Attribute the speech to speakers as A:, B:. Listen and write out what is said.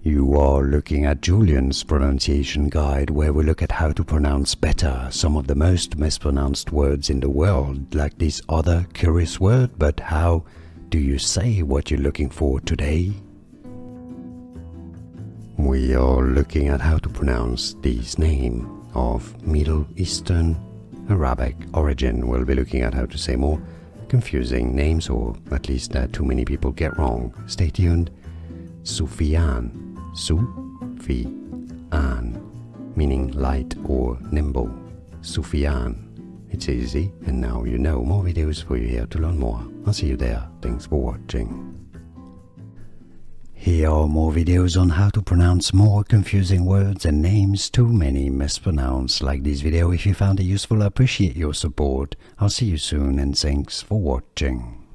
A: You are looking at Julian's pronunciation guide, where we look at how to pronounce better some of the most mispronounced words in the world, like this other curious word. But how do you say what you're looking for today? We are looking at how to pronounce this name of Middle Eastern Arabic origin. We'll be looking at how to say more confusing names, or at least that too many people get wrong. Stay tuned. Sufian, Su-fi-an, meaning light or nimble. Sufian. It's easy, and now you know. More videos for you here to learn more. I'll see you there. Thanks for watching. Here are more videos on how to pronounce more confusing words and names too many mispronounced. Like this video if you found it useful. I appreciate your support. I'll see you soon, and thanks for watching.